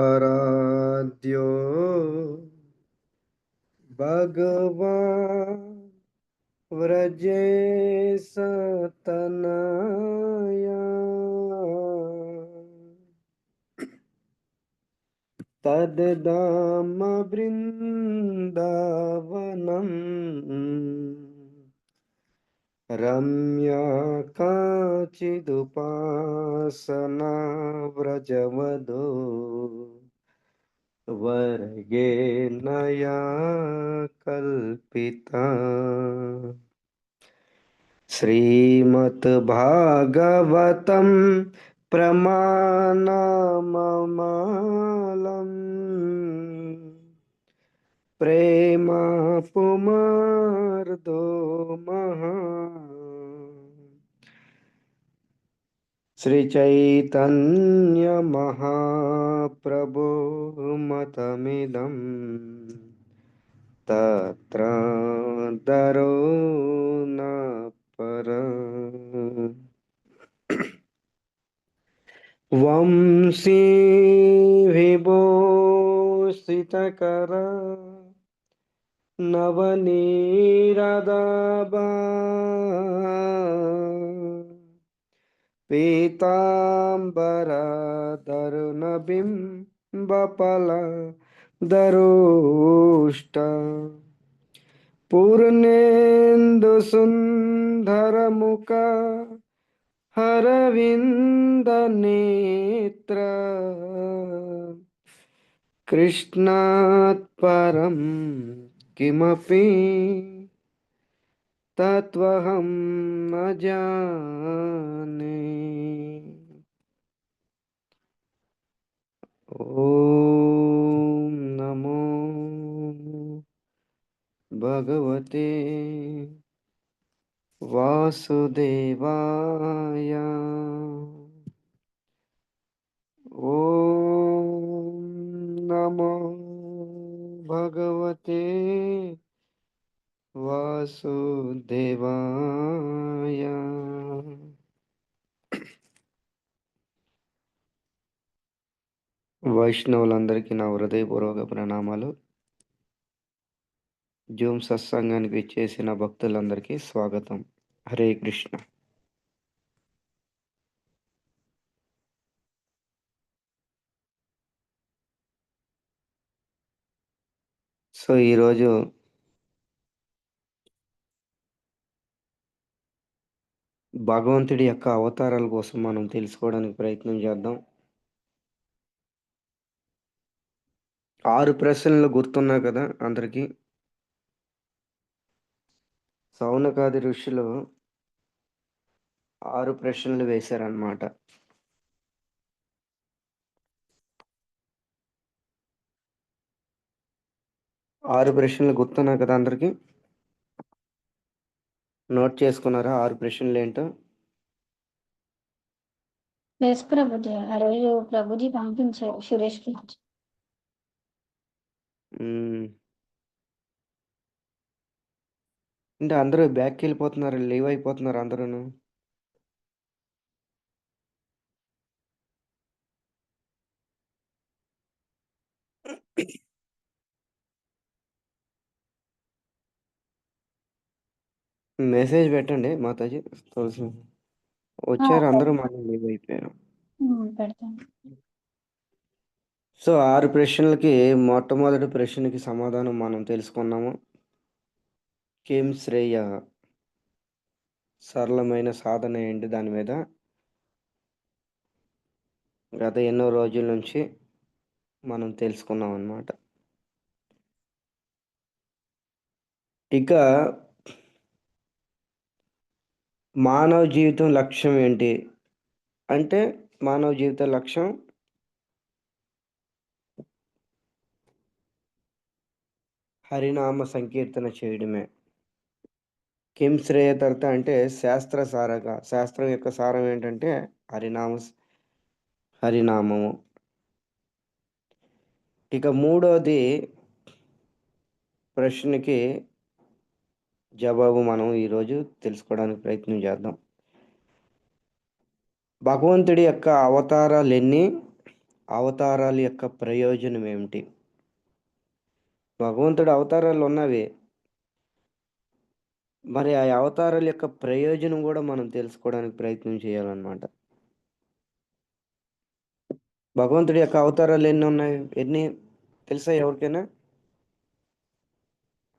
आराध्यो भगवान् व्रजेश तनया तद्धाम वृन्दावनम् रम्या काचिदुपासना व्रजवधो वर्गेण या कल्पिता श्रीमद्भागवतं प्रमाणममालम् प्रेम पुमार्दो महा श्रीचैतन्य महाप्रभो मतमिदं तत्र दरो न पर वंशी विभूषितकर नवनीरदाभा पीताम्बरधरुणबिम्बफलदरोष्ट पूर्णेन्दुसुन्दरमुख अरविन्दनेत्र कृष्णात् परं किमपि तत्त्वहं न जाने। ॐ नमो भगवते वासुदेवाय। ॐ नमो भगवते वासुदेवाय। వైష్ణవులందరికీ నా హృదయపూర్వక ప్రణామాలు. జూమ్ సత్సంగానికి ఇచ్చేసిన భక్తులందరికీ స్వాగతం. హరే కృష్ణ. సో ఈరోజు భగవంతుడి యొక్క అవతారాల కోసం మనం తెలుసుకోవడానికి ప్రయత్నం చేద్దాం. 6 ప్రశ్నలు గుర్తున్నాయి కదా అందరికీ? సౌనకాది ఋషులు 6 ప్రశ్నలు వేశారన్నమాట. ఆరు ప్రశ్నలు గుర్తున్నాయి కదా అందరికీ? నోట్ చేసుకున్నారా 6 ప్రశ్నలు ఏంటో? ఎస్ ప్రభుజీ, ఆ రోజు ప్రభుజీ పంపించారు సురేష్కి. అంటే అందరూ బ్యాక్కి వెళ్ళిపోతున్నారు, లీవ్ అయిపోతున్నారు అందరూ. మెసేజ్ పెట్టండి మాతాజీ. తులసి వచ్చారు అందరూ, మళ్ళీ లీవ్ అయిపోయారు. పెడతాను. సో 6 ప్రశ్నలకి మొట్టమొదటి ప్రశ్నకి సమాధానం మనం తెలుసుకున్నాము. కిం శ్రేయ, సరళమైన సాధన ఏంటి దాని మీద గత ఎన్నో రోజుల నుంచి మనం తెలుసుకున్నాం అన్నమాట. ఇక మానవ జీవితం లక్ష్యం ఏంటి అంటే, మానవ జీవిత లక్ష్యం హరినామ సంకీర్తన చేయడమే. కిం శ్రేయ తర్త అంటే శాస్త్రం యొక్క సారం ఏంటంటే హరినామము. ఇక మూడోది ప్రశ్నకి జవాబు మనం ఈరోజు తెలుసుకోవడానికి ప్రయత్నం చేద్దాం. భగవంతుడి యొక్క అవతారాలు ఎన్ని? అవతారాల యొక్క ప్రయోజనం ఏమిటి? భగవంతుడి అవతారాలు ఉన్నవి, మరి ఆ అవతారాల యొక్క ప్రయోజనం కూడా మనం తెలుసుకోవడానికి ప్రయత్నం చేయాలన్నమాట. భగవంతుడి యొక్క అవతారాలు ఎన్ని ఉన్నాయి? ఎన్ని తెలుసా ఎవరికైనా?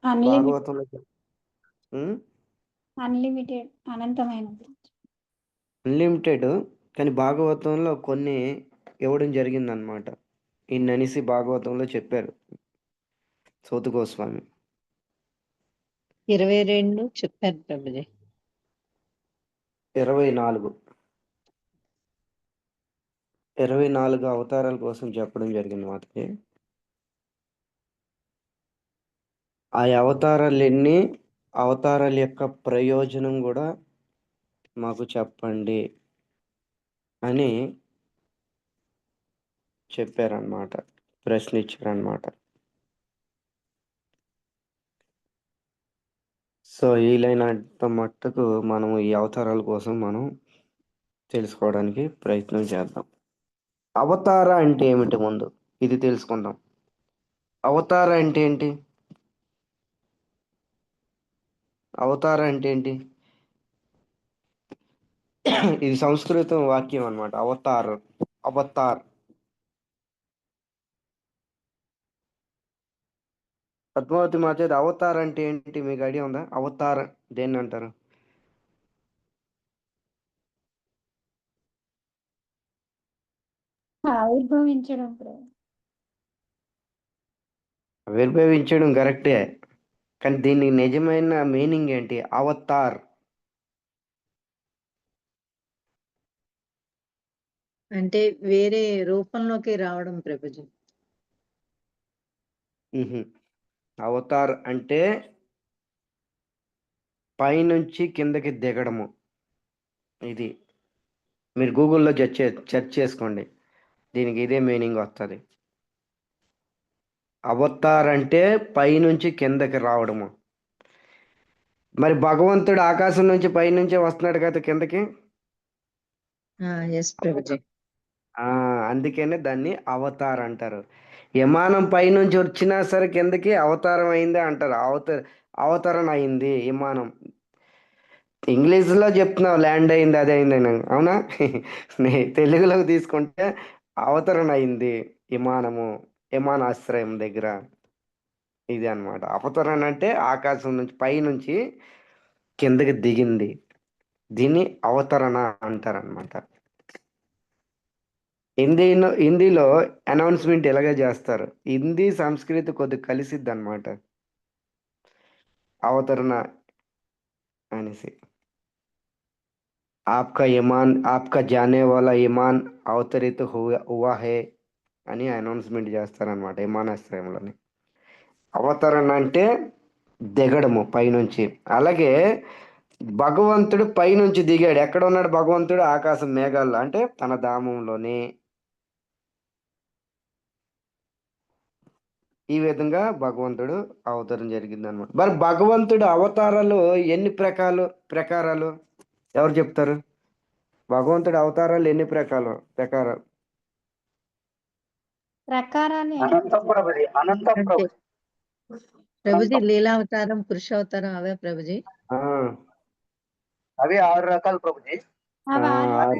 అన్లిమిటెడ్ భాగవతంలో ఉమ్, అన్లిమిటెడ్ అనంతమైనది. అన్లిమిటెడ్, కానీ భాగవతంలో కొన్ని ఇవ్వడం జరిగిందనమాట. ఇన్ననేసి భాగవతంలో చెప్పారు సౌతు గోస్వామి. 22 చెప్పారు ప్రభుజీ. 24 24 అవతారాల కోసం చెప్పడం జరిగింది మాతకి. ఆ అవతారాలు ఎన్ని, అవతారాల యొక్క ప్రయోజనం కూడా మాకు చెప్పండి అని చెప్పారనమాట, ప్రశ్న ఇచ్చారనమాట. సో వీలైనంత మట్టుకు మనం ఈ అవతారాల కోసం మనం తెలుసుకోవడానికి ప్రయత్నం చేద్దాం. అవతార అంటే ఏమిటి? ముందు ఇది తెలుసుకుందాం. అవతార అంటే ఏంటి? అవతార అంటే ఏంటి? ఇది సంస్కృతం వాక్యం అన్నమాట. అవతార్, అవతార్. పద్మావతి మాచేది అవతార్ అంటే ఏంటి మీకు ఐడియా ఉందా? అవతార్ దేన్ని అంటారు? ఆవిర్భవించడం ప్రభు. ఆవిర్భవించడం కరెక్టే, కానీ దీనికి నిజమైన మీనింగ్ ఏంటి? అవతార్ అంటే వేరే రూపంలోకి రావడం ప్రభుజీ. అవతార్ అంటే పైనుంచి కిందకి దిగడము. ఇది మీరు గూగుల్లో సెర్చ్ చేసుకోండి, దీనికి ఇదే మీనింగ్ వస్తుంది. అవతార్ అంటే పైనుంచి కిందకి రావడము. మరి భగవంతుడు ఆకాశం నుంచి పైనుంచే వస్తున్నాడు కదా కిందకి. ఎస్ ప్రభుజీ. అందుకనే దాన్ని అవతార్ అంటారు. విమానం పైనుంచి వచ్చినా సరే కిందకి అవతారం అయింది అంటారు. అవతరణ అయింది విమానం. ఇంగ్లీష్లో చెప్తున్నావు ల్యాండ్ అయింది, అది అయింది అని, అవునా? తెలుగులోకి తీసుకుంటే అవతరణ అయింది విమానము, విమానాశ్రయం దగ్గర. ఇది అన్నమాట. అవతరణ అంటే ఆకాశం నుంచి పైనుంచి కిందకి దిగింది, దీన్ని అవతరణ అంటారనమాట. హిందీలో అనౌన్స్మెంట్ ఎలాగే చేస్తారు. హిందీ సంస్కృతి కొద్దిగా కలిసిద్ది అనమాట, అవతరణ అనేసి. ఆప్కా ఇమాన్, ఆప్కా జానే వాలా ఇమాన్ అవతరిత హువా హే అని అనౌన్స్మెంట్ చేస్తారనమాట విమానాశ్రయంలోని. అవతరణ అంటే దిగడము పైనుంచి. అలాగే భగవంతుడు పైనుంచి దిగాడు. ఎక్కడ ఉన్నాడు భగవంతుడు? ఆకాశం మేఘాల్లో, అంటే తన ధామంలోనే. ఈ విధంగా భగవంతుడు అవతారం జరిగింది అనమాట. మరి భగవంతుడు అవతారాలు ఎన్ని ప్రకారాలు ఎవరు చెప్తారు? భగవంతుడి అవతారాలు ఎన్ని ప్రకారాలు? ప్రకారాన్ని అంటే ప్రభుజీ లీలావతారం, పురుషావతారం అవే ప్రభుజీ. ఆ, అవి 6 రకాలు ప్రభుజీ. అవి ఆరు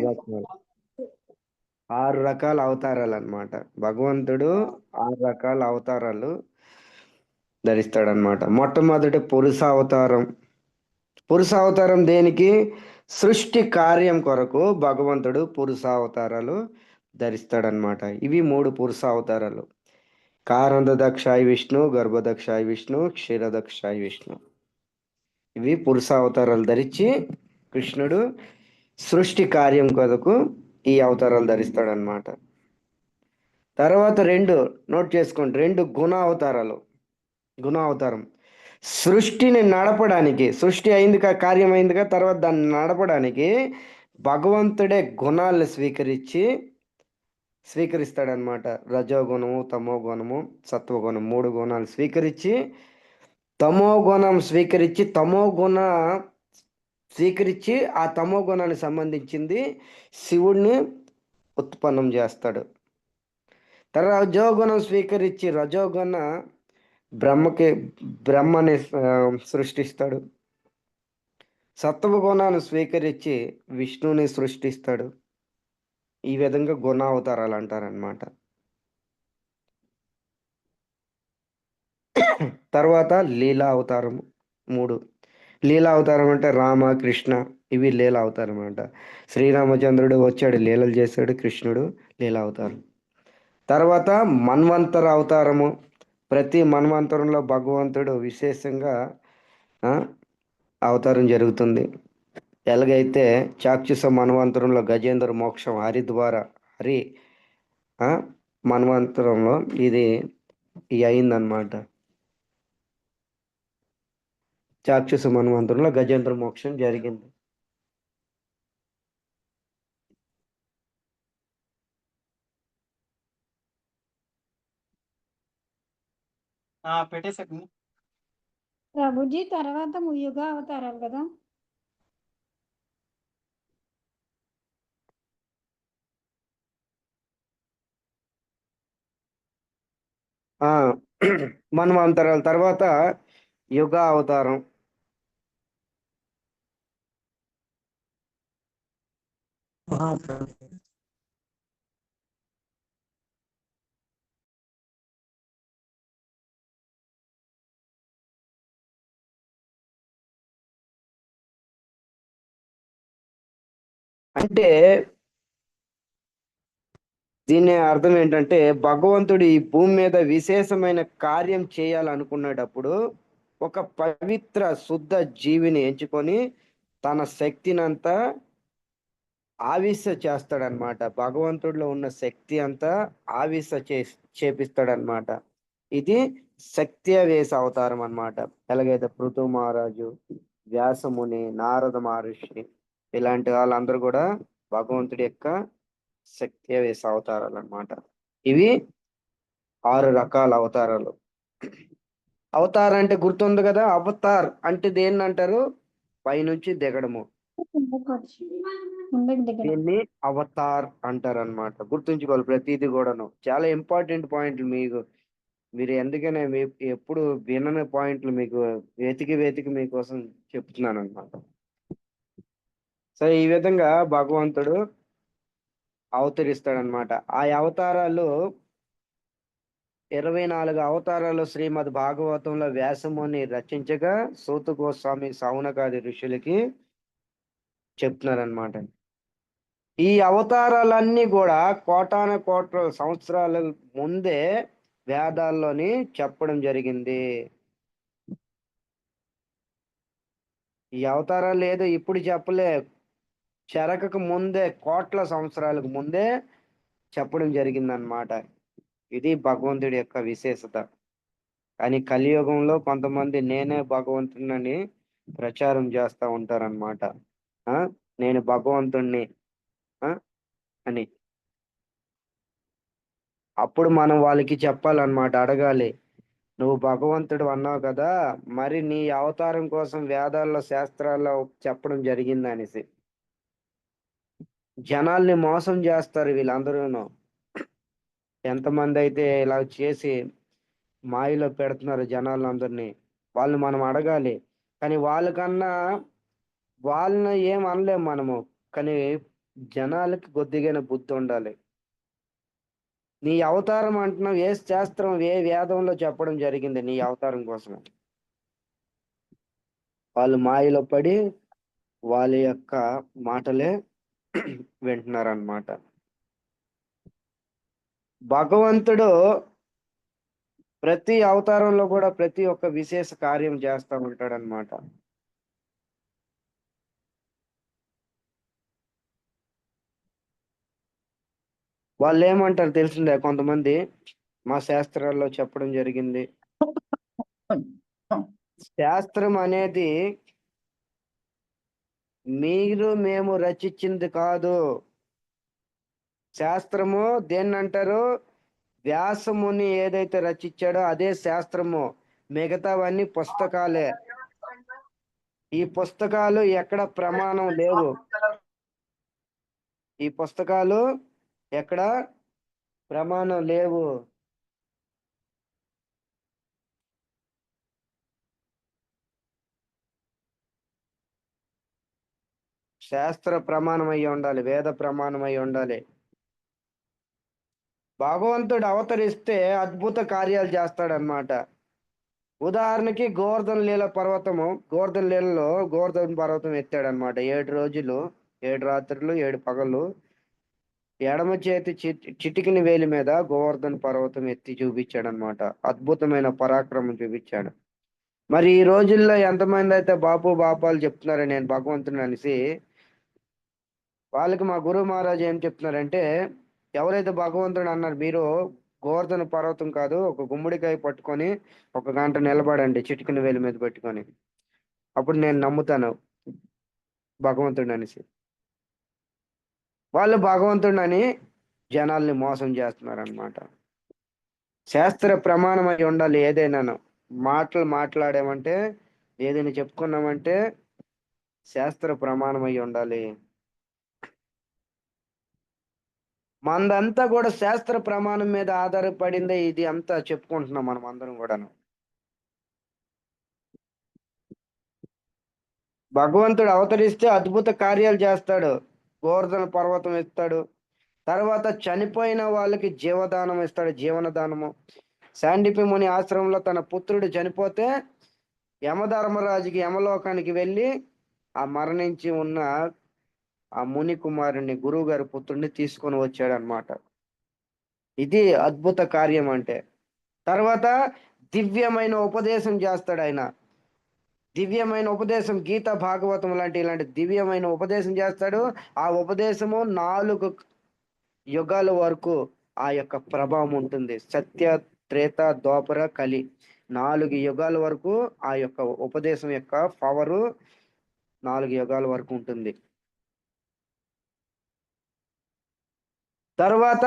6 రకాల అవతారాలు అన్నమాట. భగవంతుడు 6 రకాల అవతారాలు ధరిస్తాడనమాట. మొట్టమొదటి పురుష అవతారం. పురుష అవతారం దేనికి? సృష్టి కార్యం కొరకు భగవంతుడు పురుష అవతారాలు ధరిస్తాడనమాట. ఇవి 3 పురుష అవతారాలు: కారందదక్షాయి విష్ణు, గర్భదక్షాయి విష్ణు, క్షీరదక్షాయి విష్ణు. ఇవి పురుష అవతారాలు ధరించి కృష్ణుడు సృష్టి కార్యం కొరకు ఈ అవతారాలు ధరిస్తాడనమాట. తర్వాత 2 నోట్ చేసుకోండి, 2 గుణ అవతారం. సృష్టిని నడపడానికి, సృష్టి అయిందిగా, కార్యం అయిందిగా, తర్వాత దాన్ని నడపడానికి భగవంతుడే గుణాలను స్వీకరించి స్వీకరిస్తాడనమాట. రజోగుణము, తమో గుణము, సత్వగుణం 3 గుణాలు స్వీకరించి, తమో గుణం స్వీకరించి ఆ తమో గుణానికి సంబంధించింది శివుణ్ణి ఉత్పన్నం చేస్తాడు. తర్వాత రజోగుణం స్వీకరించి రజోగుణ బ్రహ్మని సృష్టిస్తాడు. సత్వగుణాన్ని స్వీకరించి విష్ణుని సృష్టిస్తాడు. ఈ విధంగా గుణావతారాలు అంటారనమాట. తర్వాత లీలా అవతారము 3. లీలా అవతారం అంటే రామ, కృష్ణ, ఇవి లీలా అవతారం అంట. శ్రీరామచంద్రుడు వచ్చాడు, లీలలు చేశాడు. కృష్ణుడు లీలా అవతారం. తర్వాత మన్వంతర అవతారము. ప్రతి మన్వంతరంలో భగవంతుడు విశేషంగా అవతారం జరుగుతుంది. ఎలాగైతే చాక్షుష మన్వంతరంలో గజేంద్ర మోక్షం హరి మన్వంతరంలో ఇది అయిందనమాట. చాక్షుష మన్వంతరంలో గజేంద్ర మోక్షం జరిగింది. పెట్టేసాక ప్రభుజీ తర్వాత యుగ అవతారాలు కదా. మన్వంతరాల తర్వాత యుగ అవతారం. అంటే దీని అర్థం ఏంటంటే భగవంతుడు ఈ భూమి మీద విశేషమైన కార్యం చేయాలనుకునేటప్పుడు ఒక పవిత్ర శుద్ధ జీవిని ఎంచుకొని తన శక్తినంతా చేస్తాడనమాట. భగవంతుడిలో ఉన్న శక్తి అంతా చేపిస్తాడనమాట. ఇది శక్త్యావేశ అవతారం అన్నమాట. ఎలాగైతే పృథు మహారాజు, వ్యాసముని, నారద మహర్షి ఇలాంటి వాళ్ళందరూ కూడా భగవంతుడి యొక్క శక్త్యావేశ అవతారాలు అన్నమాట. ఇవి 6 రకాల అవతారాలు. అవతార్ అంటే గుర్తుంది కదా. అవతార్ అంటే దేన్ని అంటారు? పైనుంచి దిగడము. దీన్ని అవతార్ అంటారనమాట. గుర్తుంచుకోవాలి ప్రతిదీ కూడాను. చాలా ఇంపార్టెంట్ పాయింట్లు మీరు ఎందుకనే ఎప్పుడు వినని పాయింట్లు మీకు వెతికి మీకోసం చెప్తున్నాను అనమాట. సో ఈ విధంగా భగవంతుడు అవతరిస్తాడనమాట. ఆ అవతారాలు 24 అవతారాలు శ్రీమద్ భాగవతంలో వ్యాసముని రచించగా సూత గోస్వామి సౌనకాది ఋషులకి చెప్తున్నారనమాట. ఈ అవతారాలన్నీ కూడా కోటాను సంవత్సరాల ముందే వేదాల్లోని చెప్పడం జరిగింది. ఈ అవతారాలు ఏదో ఇప్పుడు చెప్పలే, చెరకకు ముందే కోట్ల సంవత్సరాలకు ముందే చెప్పడం జరిగిందనమాట. ఇది భగవంతుడి యొక్క విశేషత. కానీ కలియుగంలో కొంతమంది నేనే భగవంతుడిని ప్రచారం చేస్తూ ఉంటారనమాట. నేను భగవంతుణ్ణి అని. అప్పుడు మనం వాళ్ళకి చెప్పాలన్నమాట, అడగాలి, నువ్వు భగవంతుడు అన్నావు కదా, మరి నీ అవతారం కోసం వేదాల్లో శాస్త్రాల్లో చెప్పడం జరిగింది అనేసి. జనాల్ని మోసం చేస్తారు వీళ్ళందరూను. ఎంతమంది అయితే ఇలా చేసి మాయలో పెడుతున్నారు జనాలందరినీ, వాళ్ళు మనం అడగాలి. కానీ వాళ్ళని ఏం అనలేము మనము. కానీ జనాలకి కొద్దిగా బుద్ధి ఉండాలి. నీ అవతారం అంటున్నావు, ఏ శాస్త్రం ఏ వేదంలో చెప్పడం జరిగింది నీ అవతారం కోసం? వాళ్ళు మాయలో పడి వాళ్ళ యొక్క మాటలే వింటున్నారన్నమాట. భగవంతుడు ప్రతి అవతారంలో కూడా ప్రతి ఒక్క విశేష కార్యం చేస్తూ ఉంటాడనమాట. వాళ్ళు ఏమంటారు తెలిసిందే, కొంతమంది మా శాస్త్రాల్లో చెప్పడం జరిగింది. శాస్త్రం అనేది మేము రచించింది కాదు. శాస్త్రము దేన్ని అంటారు? వ్యాసముని ఏదైతే రచించాడో అదే శాస్త్రము, మిగతావన్నీ పుస్తకాలే. ఈ పుస్తకాలు ఎక్కడ ప్రమాణం లేవు. ఈ పుస్తకాలు ఎక్కడ ప్రమాణం లేవు. శాస్త్ర ప్రమాణం అయి ఉండాలి, వేద ప్రమాణం అయి ఉండాలి. భగవంతుడు అవతరిస్తే అద్భుత కార్యాలు చేస్తాడనమాట. ఉదాహరణకి గోవర్ధన లీల పర్వతము, గోవర్ధన లీలలో గోవర్ధన పర్వతం ఎత్తాడనమాట. 7 రోజులు 7 రాత్రులు 7 పగలు ఎడమ చేతి చిటికిన వేలి మీద గోవర్ధన పర్వతం ఎత్తి చూపించాడు అనమాట. అద్భుతమైన పరాక్రమం చూపించాడు. మరి ఈ రోజుల్లో ఎంతమంది అయితే బాపాలు చెప్తున్నారు నేను భగవంతుని అనేసి, వాళ్ళకి మా గురువు మహారాజు ఏం చెప్తున్నారంటే, ఎవరైతే భగవంతుడు అన్నారు మీరు గోవర్ధన పర్వతం కాదు, ఒక గుమ్మడికాయ పట్టుకొని 1 గంట నిలబడండి చిటికిన వేలి మీద పెట్టుకొని, అప్పుడు నేను నమ్ముతాను భగవంతుడు అనేసి. వాళ్ళు భగవంతుడని జనాల్ని మోసం చేస్తున్నారు అనమాట. శాస్త్ర ప్రమాణం అయి ఉండాలి. ఏదైనాను మాట్లాడామంటే, ఏదైనా చెప్పుకున్నామంటే శాస్త్ర ప్రమాణం అయి ఉండాలి. మనదంతా కూడా శాస్త్ర ప్రమాణం మీద ఆధారపడిందే ఇది అంతా చెప్పుకుంటున్నాం మనం అందరం కూడాను. భగవంతుడు అవతరిస్తే అద్భుత కార్యాలు చేస్తాడు. గోవర్ధన పర్వతం ఇస్తాడు. తర్వాత చనిపోయిన వాళ్ళకి జీవదానం ఇస్తాడు, జీవనదానము. శాండిపి ముని ఆశ్రమంలో తన పుత్రుడు చనిపోతే యమధర్మరాజుకి యమలోకానికి వెళ్ళి ఆ మరణించి ఉన్న ఆ ముని కుమారుని, గురువు గారి పుత్రుడిని తీసుకొని వచ్చాడు అనమాట. ఇది అద్భుత కార్యం అంటే. తర్వాత దివ్యమైన ఉపదేశం చేస్తాడు ఆయన. దివ్యమైన ఉపదేశం, గీత భాగవతం ఇలాంటి దివ్యమైన ఉపదేశం చేస్తాడు. ఆ ఉపదేశము 4 యుగాల వరకు ఆ యొక్క ప్రభావం ఉంటుంది. సత్య, త్రేత, ద్వాపర, కలి 4 యుగాల వరకు ఆ యొక్క ఉపదేశం యొక్క పవరు 4 యుగాల వరకు ఉంటుంది. తర్వాత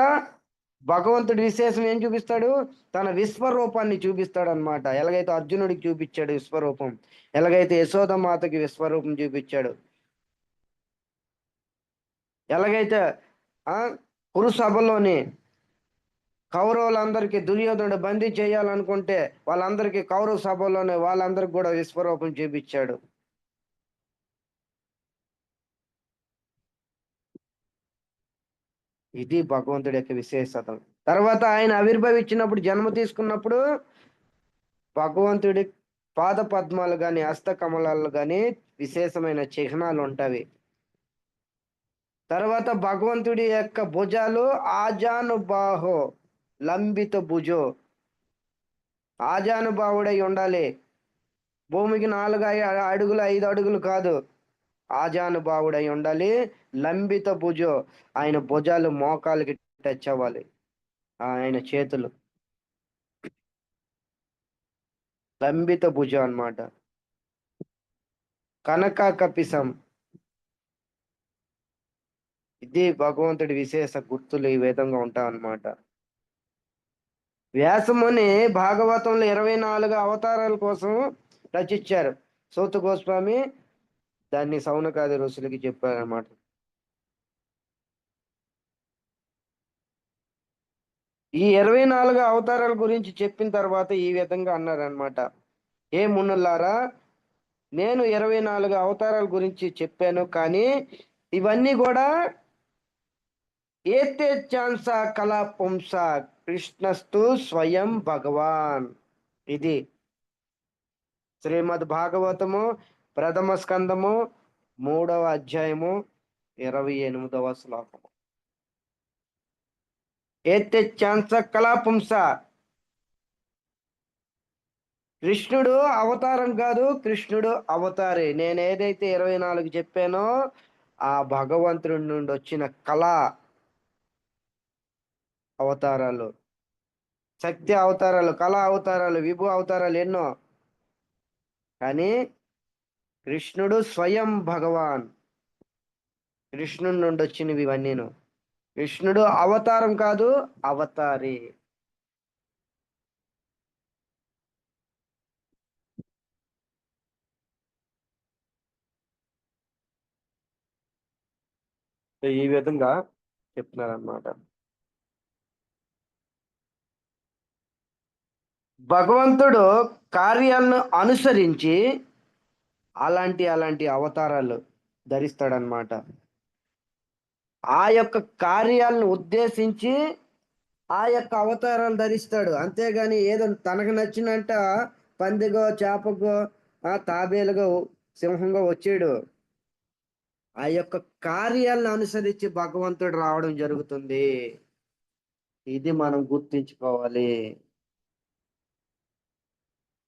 భగవంతుడి విశేషం ఏం చూపిస్తాడు? తన విశ్వరూపాన్ని చూపిస్తాడు అనమాట. ఎలాగైతే అర్జునుడికి చూపించాడు విశ్వరూపం, ఎలాగైతే యశోదమాతకి విశ్వరూపం చూపించాడు, ఎలాగైతే కురు సభలోని కౌరవులందరికీ దుర్యోధనుడు బందీ చేయాలనుకుంటే వాళ్ళందరికీ కౌరవ సభలోనే వాళ్ళందరికి కూడా విశ్వరూపం చూపించాడు. ఇది భగవంతుడి యొక్క విశేషత. తర్వాత ఆయన ఆవిర్భవించినప్పుడు, జన్మ తీసుకున్నప్పుడు భగవంతుడి పాద పద్మాలు గాని హస్త కమలాలు గాని విశేషమైన చిహ్నాలు ఉంటాయి. తర్వాత భగవంతుడి యొక్క భుజాలు ఆజానుబాహో లంబిత భుజో, ఆజానుబాహుడై ఉండాలి. భూమికి 4 అడుగులు 5 అడుగులు కాదు, ఆజానుబాహుడై ఉండాలి. లంబిత భుజో, ఆయన భుజాలు మోకాలకి టచ్ అవ్వాలి. ఆయన చేతులు లంబిత భుజం అన్నమాట. కనక కపిసం, ఇది భగవంతుడి విశేష గుర్తులు ఈ విధంగా ఉంటాయన్నమాట. వ్యాసముని భాగవతంలో 24 అవతారాల కోసం రచించారు. సూత గోస్వామి దాన్ని సౌనకాది ఋషులకి చెప్పారన్నమాట. ఈ 24 అవతారాల గురించి చెప్పిన తర్వాత ఈ విధంగా అన్నారనమాట. ఏ మునులారా, నేను 24 అవతారాల గురించి చెప్పాను, కానీ ఇవన్నీ కూడా ఏతే ఛాన్స కళా పుంస కృష్ణస్తు స్వయం భగవాన్. ఇది శ్రీమద్ భాగవతము ప్రథమ స్కందము 3వ అధ్యాయము 28వ శ్లోకము. ఏతే ఛాన్స కళా పుంస, కృష్ణుడు అవతారం కాదు, కృష్ణుడు అవతారే. నేను ఏదైతే 24 చెప్పానో ఆ భగవంతుడి నుండి వచ్చిన కళా అవతారాలు, శక్తి అవతారాలు, కళా అవతారాలు, విభు అవతారాలు ఎన్నో. కానీ కృష్ణుడు స్వయం భగవాన్, కృష్ణుడి నుండి వచ్చినవి ఇవన్నీను. కృష్ణుడు అవతారం కాదు, అవతారి. ఈ విధంగా చెప్తున్నారన్నమాట. భగవంతుడు కార్యాలను అనుసరించి అలాంటి అవతారాలు ధరిస్తాడనమాట. ఆ యొక్క కార్యాలను ఉద్దేశించి ఆ యొక్క అవతారాలు ధరిస్తాడు. అంతేగాని ఏదో తనకు నచ్చినంట పందిగో చేపగో తాబేలుగో సింహంగా వచ్చాడు. ఆ యొక్క కార్యాలను అనుసరించి భగవంతుడు రావడం జరుగుతుంది. ఇది మనం గుర్తించుకోవాలి.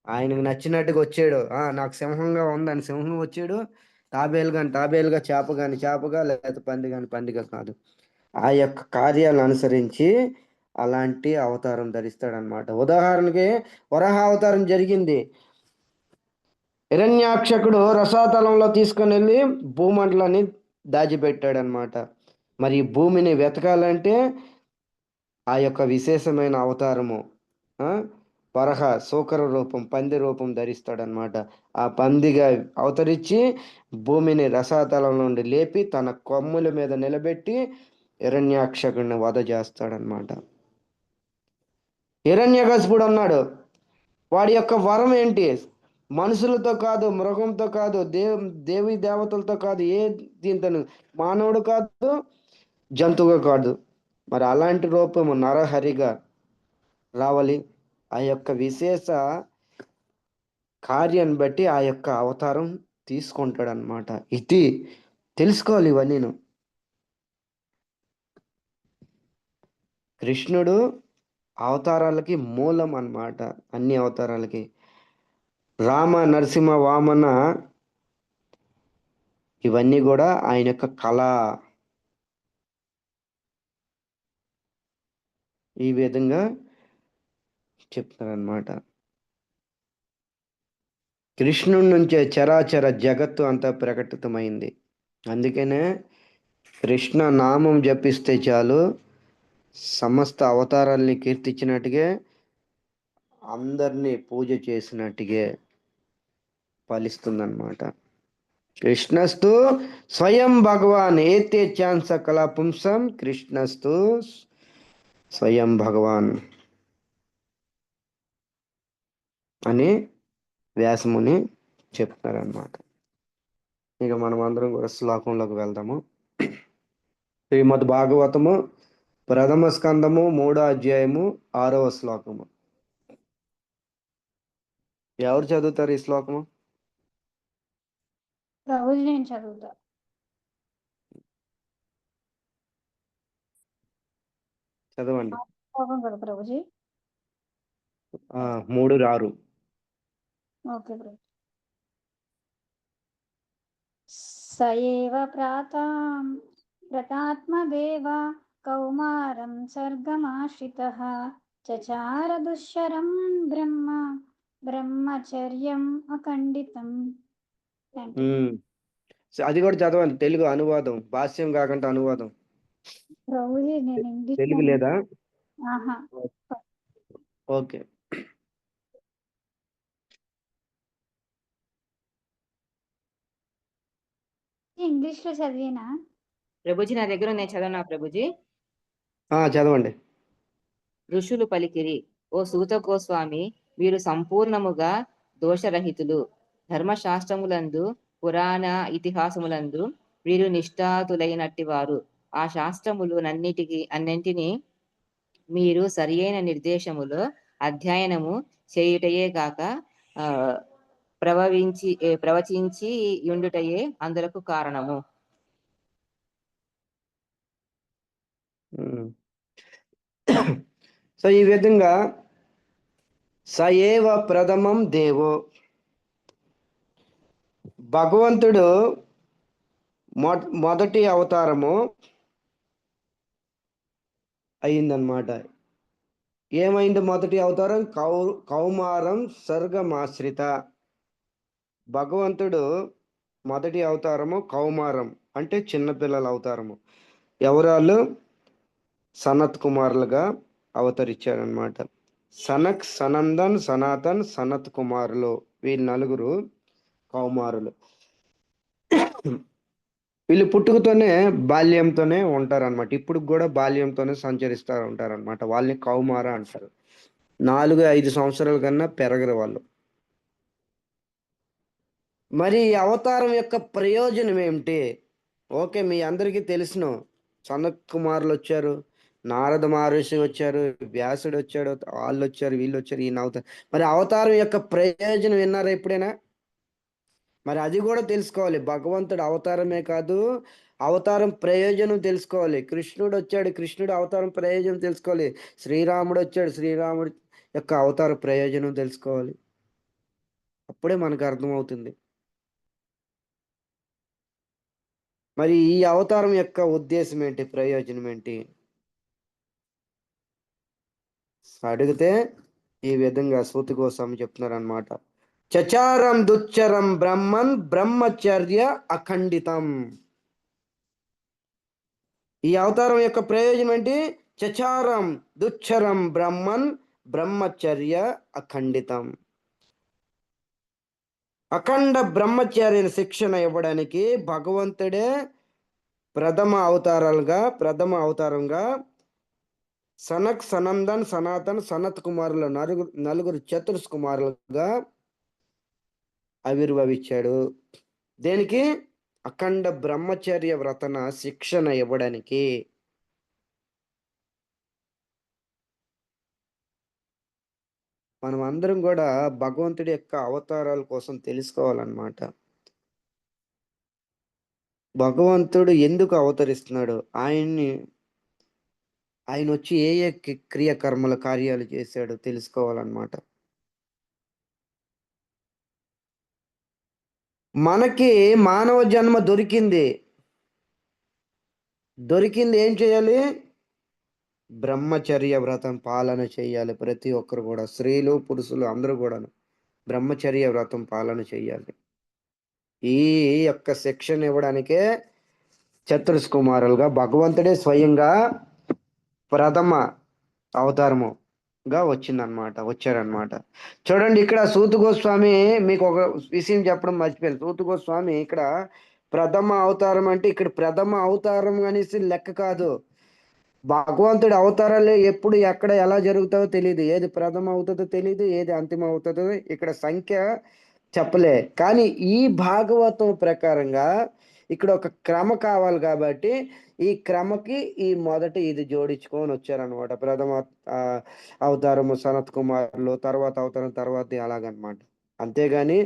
ఆయనకు నచ్చినట్టుగా వచ్చాడు. నాకు సింహంగా ఉందని సింహం వచ్చాడు, తాబేలుగా, చేపగా, లేకపోతే పందిగా కాదు. ఆ యొక్క కార్యాలను అనుసరించి అలాంటి అవతారం ధరిస్తాడనమాట. ఉదాహరణకి వరాహ అవతారం జరిగింది. హిరణ్యాక్షకుడు రసాతలంలో తీసుకొని వెళ్ళి భూమండలాన్ని దాచిపెట్టాడనమాట. మరి ఈ భూమిని వెతకాలంటే ఆ యొక్క విశేషమైన అవతారము వరహ శూకర రూపం, పంది రూపం ధరిస్తాడనమాట. ఆ పందిగా అవతరించి భూమిని రసాతలం నుండి లేపి తన కొమ్ముల మీద నిలబెట్టి హిరణ్యాక్షకుడిని వధ చేస్తాడనమాట. హిరణ్యకశిపుడు అన్నాడు, వాడి యొక్క వరం ఏంటి? మనుషులతో కాదు, మృగంతో కాదు, దేవి దేవతలతో కాదు, దీంతో మానవుడు కాదు, జంతువుగా కాదు. మరి అలాంటి రూపము నరహరిగా రావాలి. ఆ యొక్క విశేష కార్యాన్ని బట్టి ఆ యొక్క అవతారం తీసుకుంటాడనమాట. ఇది తెలుసుకోవాలి. ఇవన్నీ కృష్ణుడు అవతారాలకి మూలం అన్నమాట. అన్ని అవతారాలకి రామ, నరసింహ, వామన ఇవన్నీ కూడా ఆయన యొక్క కళ. ఈ విధంగా చెప్తారనమాట. కృష్ణుడి నుంచే చరాచర జగత్తు అంతా ప్రకటితమైంది. అందుకనే కృష్ణ నామం జపిస్తే చాలు సమస్త అవతారాల్ని కీర్తించినట్టుగా, అందరినీ పూజ చేసినట్టుగా ఫలిస్తుందన్నమాట. కృష్ణస్తు స్వయం భగవాన్ ఏతే చాన్ సకల పుంసం కృష్ణస్తు స్వయం భగవాన్ అని వ్యాసముని చెప్తారన్నమాట. ఇక మనం అందరం కూడా శ్లోకంలోకి వెళ్దాము. శ్రీమద్ భాగవతము ప్రథమ స్కందము 3వ అధ్యాయము 6వ శ్లోకము. ఎవరు చదువుతారు ఈ శ్లోకము? ప్రభుజీ నేను చదువుతా. చదవండి. శ్లోకం కదా ప్రభుజీ? 3:6. ఓకే ప్రభు. సయేవ ప్రతాత్మదేవ కౌమారం సర్గమాశ్రితః చచార దుశ్శరం బ్రహ్మచర్యం అఖండితం. అది కూడా చదవండి. తెలుగు అనువాదం, భాష్యం కాకుండా అనువాదం. ప్రభుజీ నేను ఇంగ్లీష్ తెలుగు లేదా? ఓకే. ఇంగ్లీష్ లో చదివేనా ప్రభుజీ? నా దగ్గర నేను చదవనా ప్రభుజీ? చదవండి. ఋషులు పలికిరి, ఓ సూత గోస్వామి, వీరు సంపూర్ణముగా దోషరహితులు. ధర్మశాస్త్రములందు పురాణ ఇతిహాసములందు వీరు నిష్ఠాతులైనట్టి వారు. ఆ శాస్త్రములు అన్నింటినీ మీరు సరియైన నిర్దేశములో అధ్యయనము చేయుటయే కాక ప్రవచించి యుండుటయే అందులకు కారణము. సో ఈ విధంగా సయేవ ప్రథమం దేవో, భగవంతుడు మొదటి అవతారము అయిందనమాట. ఏమైంది మొదటి అవతారం? కౌమారం సర్గమాశ్రిత. భగవంతుడు మొదటి అవతారము కౌమారం అంటే చిన్నపిల్లల అవతారము. ఎవరాళ్ళు? సనత్ కుమారులుగా అవతరించారనమాట. సనక్, సనందన్, సనాతన్, సనత్ కుమారులు, వీళ్ళు నలుగురు కౌమారులు. వీళ్ళు పుట్టుకతోనే బాల్యంతోనే ఉంటారనమాట. ఇప్పుడు కూడా బాల్యంతోనే సంచరిస్తూ ఉంటారనమాట. వాళ్ళని కౌమార అంటారు. 4-5 సంవత్సరాల కన్నా పెరగరు వాళ్ళు. మరి ఈ అవతారం యొక్క ప్రయోజనం ఏమిటి? ఓకే, మీ అందరికీ తెలుసును. సనత్ కుమారులు వచ్చారు, నారద మహర్షి వచ్చారు, వ్యాసుడు వచ్చాడు, వాళ్ళు వచ్చారు, వీళ్ళు వచ్చారు, ఈయన అవతారం. మరి అవతారం యొక్క ప్రయోజనం విన్నారా ఎప్పుడైనా? మరి అది కూడా తెలుసుకోవాలి. భగవంతుడు అవతారమే కాదు, అవతారం ప్రయోజనం తెలుసుకోవాలి. కృష్ణుడు వచ్చాడు, కృష్ణుడు అవతారం ప్రయోజనం తెలుసుకోవాలి. శ్రీరాముడు వచ్చాడు, శ్రీరాముడు యొక్క అవతార ప్రయోజనం తెలుసుకోవాలి. అప్పుడే మనకు అర్థమవుతుంది. మరి ఈ అవతారం యొక్క ఉద్దేశం ఏంటి, ప్రయోజనం ఏంటి అడిగితే ఈ విధంగా సూతి గోస్వామి చెప్తున్నారనమాట. చచారం దుచ్చరం బ్రహ్మన్ బ్రహ్మచర్య అఖండితం. ఈ అవతారం యొక్క ప్రయోజనం ఏంటి? చచారం దుచ్చరం బ్రహ్మన్ బ్రహ్మచర్య అఖండితం. అఖండ బ్రహ్మచర్య శిక్షణ ఇవ్వడానికి భగవంతుడే ప్రథమ అవతారంగా సనక్, సనందన్, సనాతన్, సనత్ కుమారుల నలుగురు చతుర్స్ కుమారులుగా ఆవిర్భవించాడు. దేనికి? అఖండ బ్రహ్మచర్య వ్రతన శిక్షణ ఇవ్వడానికి. మనం అందరం కూడా భగవంతుడి యొక్క అవతారాల కోసం తెలుసుకోవాలన్నమాట. భగవంతుడు ఎందుకు అవతరిస్తున్నాడు, ఆయన వచ్చి ఏ ఏ క్రియకర్మల కార్యాలు చేశాడు తెలుసుకోవాలన్నమాట. మనకి మానవ జన్మ దొరికింది ఏం చేయాలి? బ్రహ్మచర్య వ్రతం పాలన చేయాలి. ప్రతి ఒక్కరు కూడా, స్త్రీలు పురుషులు అందరూ కూడా బ్రహ్మచర్య వ్రతం పాలన చేయాలి. ఈ యొక్క శిక్షణ ఇవ్వడానికే చతుర్స్ కుమారులుగా భగవంతుడే స్వయంగా ప్రథమ అవతారముగా వచ్చారనమాట. చూడండి, ఇక్కడ సూత గోస్వామి మీకు ఒక విషయం చెప్పడం మర్చిపోయాను. సూత గోస్వామి ఇక్కడ ప్రథమ అవతారం అంటే ఇక్కడ ప్రథమ అవతారం అనేసి లెక్క కాదు. భగవంతుడి అవతారాలు ఎప్పుడు ఎక్కడ ఎలా జరుగుతావో తెలియదు. ఏది ప్రథమ అవుతుందో తెలియదు, ఏది అంతిమ అవుతుందో ఇక్కడ సంఖ్య చెప్పలే. కానీ ఈ భాగవతం ప్రకారంగా ఇక్కడ ఒక క్రమ కావాలి కాబట్టి ఈ క్రమకి ఈ మొదటి ఇది జోడించుకొని వచ్చారనమాట. ప్రథమ అవతారము సనత్ కుమారులు, తర్వాత అవతారం తర్వాత అలాగనమాట. అంతేగాని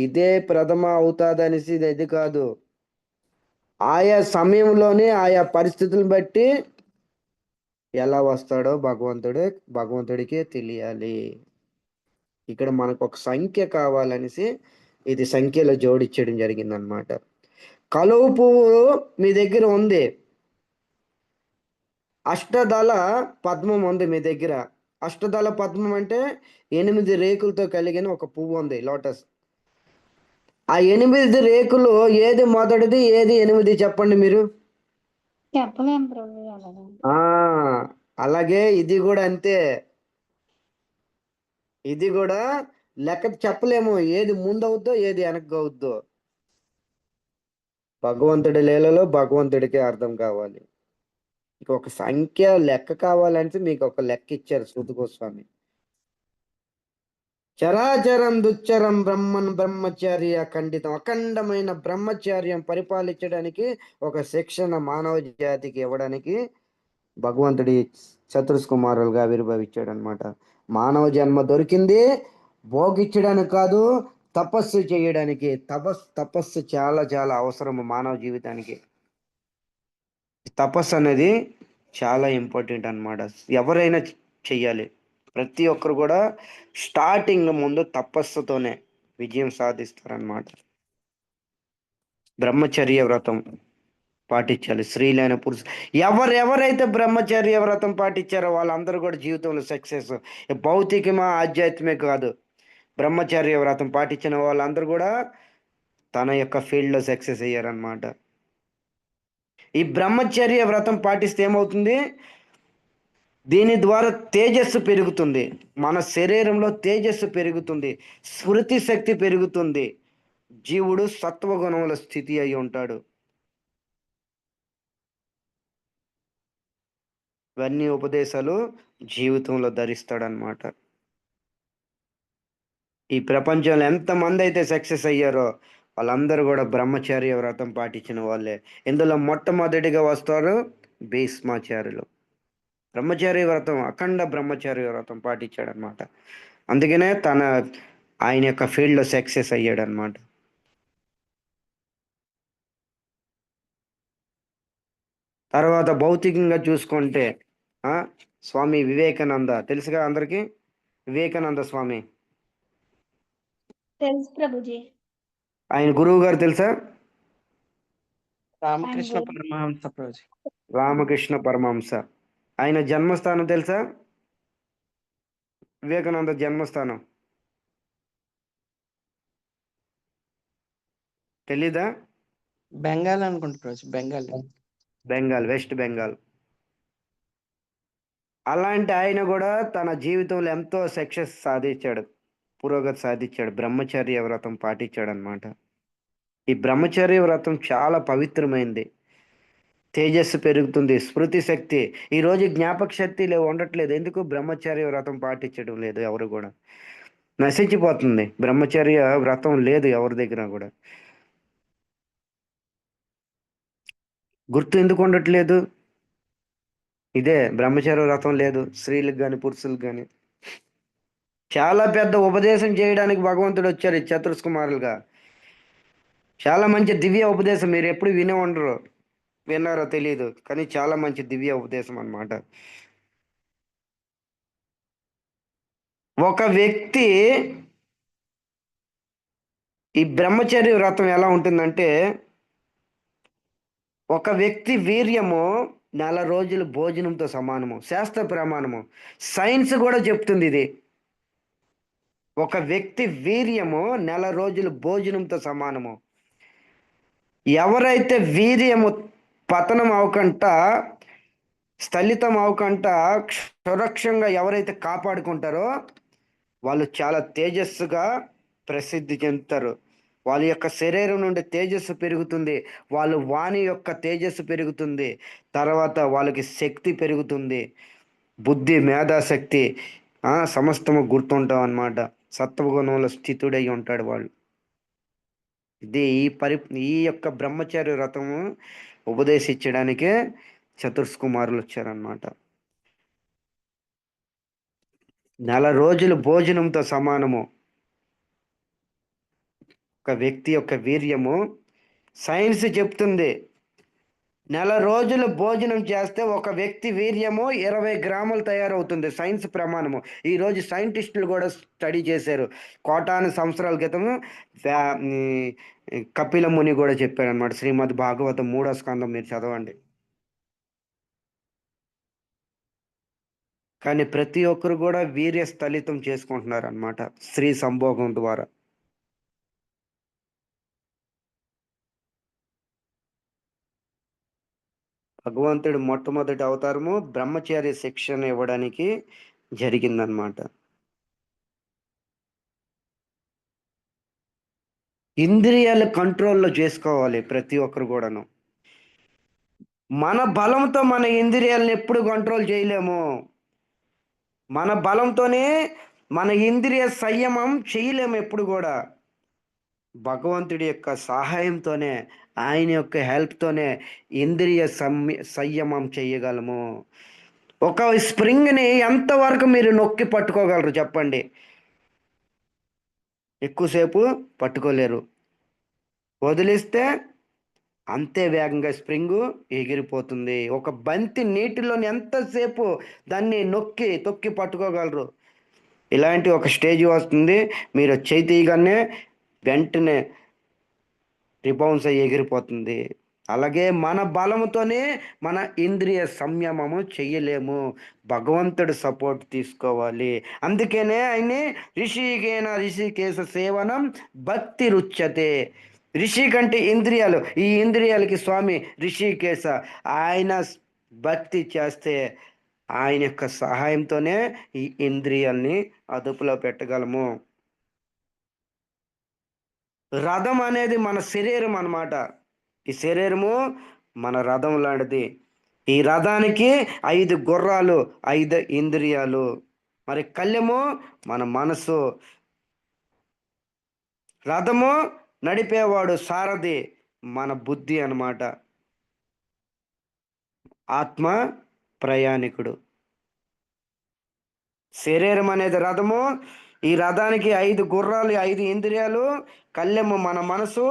ఇదే ప్రథమ అవుతాది అనేసి ఇది కాదు. ఆయా సమయంలోనే ఆయా పరిస్థితులను బట్టి ఎలా వస్తాడో భగవంతుడికే తెలియాలి. ఇక్కడ మనకు ఒక సంఖ్య కావాలనేసి ఇది సంఖ్యలో జోడించడం జరిగిందనమాట. కలువ పువ్వు మీ దగ్గర ఉంది, అష్టదళ పద్మం ఉంది మీ దగ్గర. అష్టదళ పద్మం అంటే 8 రేకులతో కలిగిన ఒక పువ్వు ఉంది, లోటస్. ఆ 8 రేకులు ఏది మొదటిది, ఏది 8 చెప్పండి మీరు. చెప్పలేం ప్రభు అలాగా. అలాగే ఇది కూడా అంతే. ఇది కూడా లెక్క చెప్పలేము, ఏది ముందవుద్దో ఏది వెనక్కి అవుద్దో. భగవంతుడి లీలలో భగవంతుడికి అర్థం కావాలి. ఒక సంఖ్య లెక్క కావాలంటే మీకు ఒక లెక్క ఇచ్చారు సూత గోస్వామి. చరాచరం దుచ్చరం బ్రహ్మన్ బ్రహ్మచర్య ఖండితం. అఖండమైన బ్రహ్మచర్యం పరిపాలించడానికి ఒక శిక్షణ మానవ జాతికి ఇవ్వడానికి భగవంతుడి చతుర్స్ కుమారులుగా ఆవిర్భవించాడు అనమాట. మానవ జన్మ దొరికింది భోగించడానికి కాదు, తపస్సు చేయడానికి. తపస్సు చాలా చాలా అవసరము మానవ జీవితానికి. తపస్సు అనేది చాలా ఇంపార్టెంట్ అన్నమాట. ఎవరైనా చెయ్యాలి. ప్రతి ఒక్కరు కూడా స్టార్టింగ్ ముందు తపస్సుతోనే విజయం సాధిస్తారనమాట. బ్రహ్మచర్య వ్రతం పాటించాలి. స్త్రీలైన పురుషులు ఎవరైతే బ్రహ్మచర్య వ్రతం పాటించారో వాళ్ళందరూ కూడా జీవితంలో సక్సెస్. భౌతికమా ఆధ్యాత్మిక కాదు, బ్రహ్మచర్య వ్రతం పాటించిన వాళ్ళందరూ కూడా తన యొక్క ఫీల్డ్లో సక్సెస్ అయ్యారనమాట. ఈ బ్రహ్మచర్య వ్రతం పాటిస్తే ఏమవుతుంది? దీని ద్వారా తేజస్సు పెరుగుతుంది, మన శరీరంలో తేజస్సు పెరుగుతుంది, స్మృతి శక్తి పెరుగుతుంది, జీవుడు సత్వగుణముల స్థితి అయి ఉంటాడు. ఇవన్నీ ఉపదేశాలు జీవితంలో ధరిస్తాడనమాట. ఈ ప్రపంచంలో ఎంతమంది అయితే సక్సెస్ అయ్యారో వాళ్ళందరూ కూడా బ్రహ్మచర్య వ్రతం పాటించిన వాళ్ళే. ఇందులో మొట్టమొదటిగా వస్తారు భీష్మాచార్యులు. బ్రహ్మచర్య వ్రతం, అఖండ బ్రహ్మచర్య వ్రతం పాటించాడనమాట. అందుకనే ఆయన యొక్క ఫీల్డ్లో సక్సెస్ అయ్యాడనమాట. తర్వాత భౌతికంగా చూసుకుంటే స్వామి వివేకానంద తెలుసుగా అందరికీ. వివేకానంద స్వామి, తెలుసు ప్రభుజీ. ఆయన గురువు గారు తెలుసా? రామకృష్ణ ఆయన పరమహంస ప్రభుజీ. రామకృష్ణ పరమహంస. ఆయన జన్మస్థానం తెలుసా? వివేకానంద జన్మస్థానం తెలీదా? బెంగాల్ అనుకుంటా ప్రభుజీ, బెంగాల్, వెస్ట్ బెంగాల్. అలాంటి ఆయన కూడా తన జీవితంలో ఎంతో సక్సెస్ సాధించాడు, పురోగతి సాధించాడు, బ్రహ్మచర్య వ్రతం పాటించాడు అనమాట. ఈ బ్రహ్మచర్య వ్రతం చాలా పవిత్రమైంది. తేజస్సు పెరుగుతుంది, స్మృతి శక్తి. ఈరోజు జ్ఞాపక శక్తి ఉండట్లేదు. ఎందుకు? బ్రహ్మచర్య వ్రతం పాటించడం లేదు. ఎవరు కూడా నశించిపోతుంది. బ్రహ్మచర్య వ్రతం లేదు ఎవరి దగ్గర కూడా. గుర్తు ఎందుకు ఉండట్లేదు? ఇదే బ్రహ్మచర్య వ్రతం లేదు స్త్రీలకు కానీ పురుషులకు కానీ. చాలా పెద్ద ఉపదేశం చేయడానికి భగవంతుడు వచ్చారు ఈ చతుర్స్కుమారులుగా. చాలా మంచి దివ్య ఉపదేశం, మీరు ఎప్పుడు వినే ఉండరు, విన్నారో తెలియదు, కానీ చాలా మంచి దివ్య ఉపదేశం అన్నమాట. ఒక వ్యక్తి ఈ బ్రహ్మచర్య వ్రతం ఎలా ఉంటుందంటే, ఒక వ్యక్తి వీర్యము 4 రోజులు భోజనంతో సమానము. శాస్త్ర ప్రమాణము, సైన్స్ కూడా చెప్తుంది ఇది. ఒక వ్యక్తి వీర్యము 4 రోజులు భోజనంతో సమానము. ఎవరైతే వీర్యము పతనం అవకుండా, స్థలితం అవకుండా సురక్షంగా ఎవరైతే కాపాడుకుంటారో వాళ్ళు చాలా తేజస్సుగా ప్రసిద్ధి చెందుతారు. వాళ్ళ యొక్క శరీరం నుండి తేజస్సు పెరుగుతుంది, వాళ్ళ వాణి యొక్క తేజస్సు పెరుగుతుంది, తర్వాత వాళ్ళకి శక్తి పెరుగుతుంది, బుద్ధి, మేధాశక్తి సమస్తము గుర్తుంటాం అన్నమాట. సత్వగుణంలో స్థితుడై ఉంటాడు వాళ్ళు. ఇది ఈ యొక్క బ్రహ్మచర్య వ్రతము ఉపదేశించడానికే చతుర్స్కుమారులు వచ్చారనమాట. 4 రోజులు భోజనంతో సమానము. ఒక వ్యక్తి యొక్క వీర్యము, సైన్స్ చెప్తుంది 4 రోజులు భోజనం చేస్తే ఒక వ్యక్తి వీర్యము 20 గ్రాములు తయారవుతుంది. సైన్స్ ప్రమాణము. ఈరోజు సైంటిస్టులు కూడా స్టడీ చేశారు. కోటాను సంవత్సరాల క్రితము కపిల ముని కూడా చెప్పాడు అనమాట. శ్రీమద్ భాగవతం 3వ స్కందం మీరు చదవండి. కానీ ప్రతి ఒక్కరు కూడా వీర్య స్థలితం చేసుకుంటున్నారు అనమాట స్త్రీ సంభోగం ద్వారా. భగవంతుడు మొట్టమొదటి అవతారము బ్రహ్మచార్య శిక్షణ ఇవ్వడానికి జరిగిందనమాట. ఇంద్రియాల కంట్రోల్లో చేసుకోవాలి ప్రతి ఒక్కరు కూడాను. మన బలంతో మన ఇంద్రియాలను ఎప్పుడు కంట్రోల్ చేయలేము. మన బలంతోనే మన ఇంద్రియ సంయమం చేయలేము ఎప్పుడు కూడా. భగవంతుడి యొక్క సహాయంతోనే, ఆయన యొక్క హెల్ప్తోనే ఇంద్రియ సంయమం చేయగలము. ఒక స్ప్రింగ్ని ఎంతవరకు మీరు నొక్కి పట్టుకోగలరు చెప్పండి? ఎక్కువసేపు పట్టుకోలేరు. వదిలిస్తే అంతే వేగంగా స్ప్రింగు ఎగిరిపోతుంది. ఒక బంతి నీటిలోని ఎంతసేపు దాన్ని నొక్కి తొక్కి పట్టుకోగలరు? ఇలాంటి ఒక స్టేజ్ వస్తుంది, మీరు చేయి తీయగానే వెంటనే రిబౌన్స్ అయ్యి ఎగిరిపోతుంది. అలాగే మన బలముతోనే మన ఇంద్రియ సంయమము చెయ్యలేము. భగవంతుడు సపోర్ట్ తీసుకోవాలి. అందుకనే ఆయన్ని ఋషికేశ సేవనం భక్తి రుచ్యతే. ఋషి కంటే ఇంద్రియాలు, ఈ ఇంద్రియాలకి స్వామి ఋషికేశ. ఆయన భక్తి చేస్తే ఆయన యొక్క సహాయంతోనే ఈ ఇంద్రియాల్ని అదుపులో పెట్టగలము. రథం అనేది మన శరీరం అన్నమాట. ఈ శరీరము మన రథం లాంటిది. ఈ రథానికి 5 గుర్రాలు, 5 ఇంద్రియాలు. మరి కళ్ళెము మన మనసు. రథము నడిపేవాడు సారథి మన బుద్ధి అన్నమాట. ఆత్మ ప్రయాణికుడు. శరీరం అనేది రథము. ఈ రథానికి 5 గుర్రాలు, 5 ఇంద్రియాలు. కళ్ళెము మన మనసు.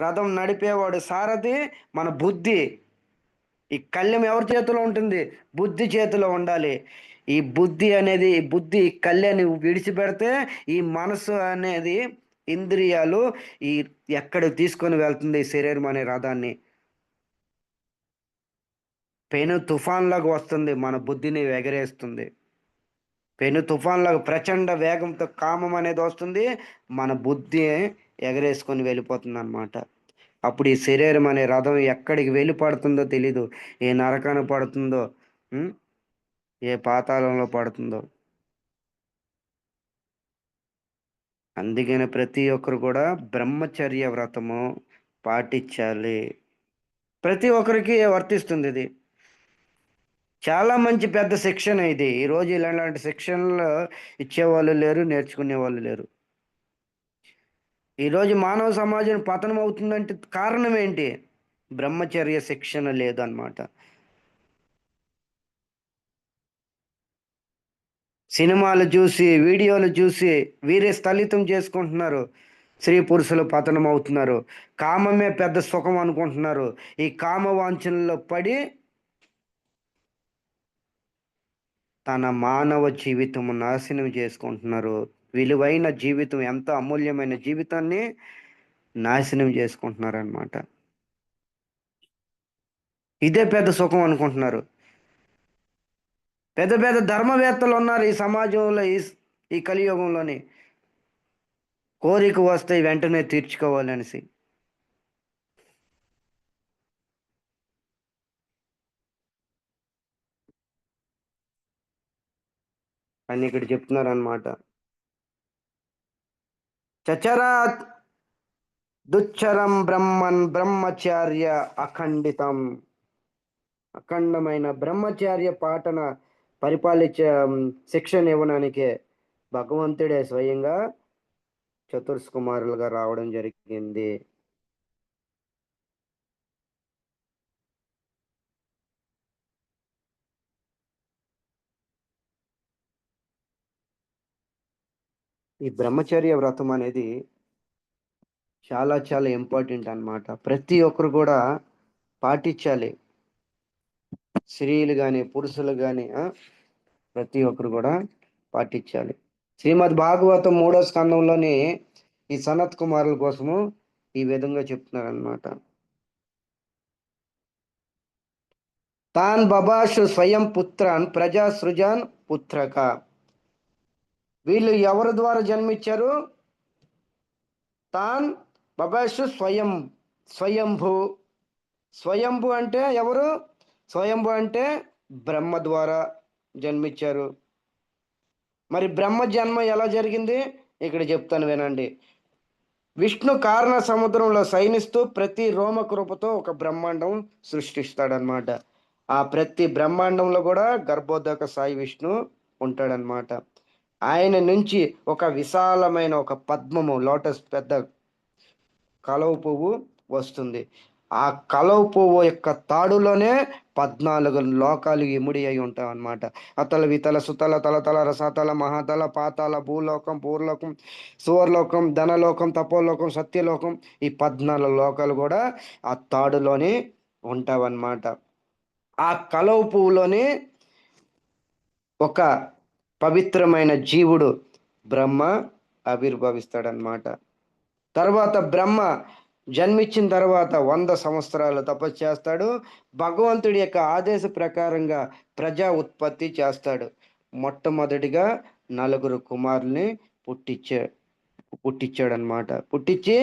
రథం నడిపేవాడు సారథి మన బుద్ధి. ఈ కళ్ళెం ఎవరి చేతిలో ఉంటుంది? బుద్ధి చేతిలో ఉండాలి. ఈ బుద్ధి కళ్ళెని విడిచిపెడితే ఈ మనసు అనేది ఇంద్రియాలు ఈ ఎక్కడికి తీసుకొని వెళ్తుంది ఈ శరీరం అనే రథాన్ని. పెను తుఫాన్లాగా వస్తుంది, మన బుద్ధిని ఎగరేస్తుంది. పెను తుఫాన్లాగా ప్రచండ వేగంతో కామం అనేది వస్తుంది, మన బుద్ధి ఎగరేసుకొని వెళ్ళిపోతుంది అన్నమాట. అప్పుడు ఈ శరీరం అనే రథం ఎక్కడికి వెళ్ళి పడుతుందో తెలీదు. ఏ నరకాన పడుతుందో, ఏ పాతాళంలో పడుతుందో. అందుకని ప్రతి ఒక్కరు కూడా బ్రహ్మచర్య వ్రతము పాటించాలి. ప్రతి ఒక్కరికి వర్తిస్తుంది ఇది. చాలా మంచి పెద్ద శిక్షణ ఇది. ఈరోజు ఇలాంటి శిక్షణలు ఇచ్చేవాళ్ళు లేరు, నేర్చుకునే వాళ్ళు లేరు. ఈరోజు మానవ సమాజం పతనం అవుతుందంటే కారణం ఏంటి? బ్రహ్మచర్య శిక్షణ లేదన్నమాట. సినిమాలు చూసి, వీడియోలు చూసి వీరే స్థలితం చేసుకుంటున్నారు. స్త్రీ పురుషులు పతనం అవుతున్నారు. కామమే పెద్ద సుఖం అనుకుంటున్నారు. ఈ కామ వాంఛనలో పడి తన మానవ జీవితం నాశనం చేసుకుంటున్నారు. విలువైన జీవితం, ఎంతో అమూల్యమైన జీవితాన్ని నాశనం చేసుకుంటున్నారు అన్నమాట. ఇదే పెద్ద సుఖం అనుకుంటున్నారు. పెద్ద పెద్ద ధర్మవేత్తలు ఉన్నారు ఈ సమాజంలో, ఈ కలియుగంలోని. కోరిక వస్తే వెంటనే తీర్చుకోవాలనేసి. అని ఇక్కడ చెప్తున్నారు అన్నమాట. చచరాత్ దుచ్చరం బ్రహ్మన్ బ్రహ్మచార్య అఖండితం. అఖండమైన బ్రహ్మచార్య పాటన పరిపాలించే శిక్షణ ఇవ్వడానికే భగవంతుడే స్వయంగా చతుర్స్కుమారులుగా రావడం జరిగింది. ఈ బ్రహ్మచర్య వ్రతం అనేది చాలా చాలా ఇంపార్టెంట్ అన్నమాట. ప్రతి ఒక్కరు కూడా పాటించాలి. స్త్రీలు కానీ పురుషులు కానీ ప్రతి ఒక్కరు కూడా పాటించాలి. శ్రీమద్ భాగవతం 3వ స్కందంలోని ఈ సనత్ కుమారుల కోసము ఈ విధంగా చెప్తున్నారు అన్నమాట. తాన్ బబాషు స్వయం పుత్రాన్ ప్రజా సృజాన్ పుత్రక. వీళ్ళు ఎవరి ద్వారా జన్మించారు? తాన్ బబాషు స్వయంభూ. స్వయంభూ అంటే ఎవరు? స్వయంభూ అంటే బ్రహ్మ ద్వారా జన్మించారు. మరి బ్రహ్మ జన్మ ఎలా జరిగింది? ఇక్కడ చెప్తాను వినండి. విష్ణు కారణ సముద్రంలో శయనిస్తూ ప్రతి రోమకృపతో ఒక బ్రహ్మాండం సృష్టిస్తాడనమాట. ఆ ప్రతి బ్రహ్మాండంలో కూడా గర్భోదక సాయి విష్ణు ఉంటాడనమాట. ఆయన నుంచి ఒక విశాలమైన ఒక పద్మము, లోటస్ పెద్ద కలవ పువ్వు వస్తుంది. ఆ కలవ పువ్వు యొక్క తాడులోనే 14 లోకాలు ఇముడి అయి ఉంటాయి అన్నమాట. అతల వితల సుతల తలతల రసతల మహాతల పాతాల భూలోకం పూర్లోకం సువర్లోకం ధనలోకం తపోలోకం సత్యలోకం, ఈ 14 లోకాలు కూడా ఆ తాడులోనే ఉంటావన్నమాట. ఆ కలవ పువ్వులోని ఒక పవిత్రమైన జీవుడు బ్రహ్మ ఆవిర్భవిస్తాడనమాట. తర్వాత బ్రహ్మ జన్మించిన తర్వాత 100 సంవత్సరాలు తపస్సు చేస్తాడు. భగవంతుడి యొక్క ఆదేశ ప్రకారంగా ప్రజా ఉత్పత్తి చేస్తాడు. మొట్టమొదటిగా 4 కుమారుల్ని పుట్టించాడు. పుట్టించాడనమాట. పుట్టించి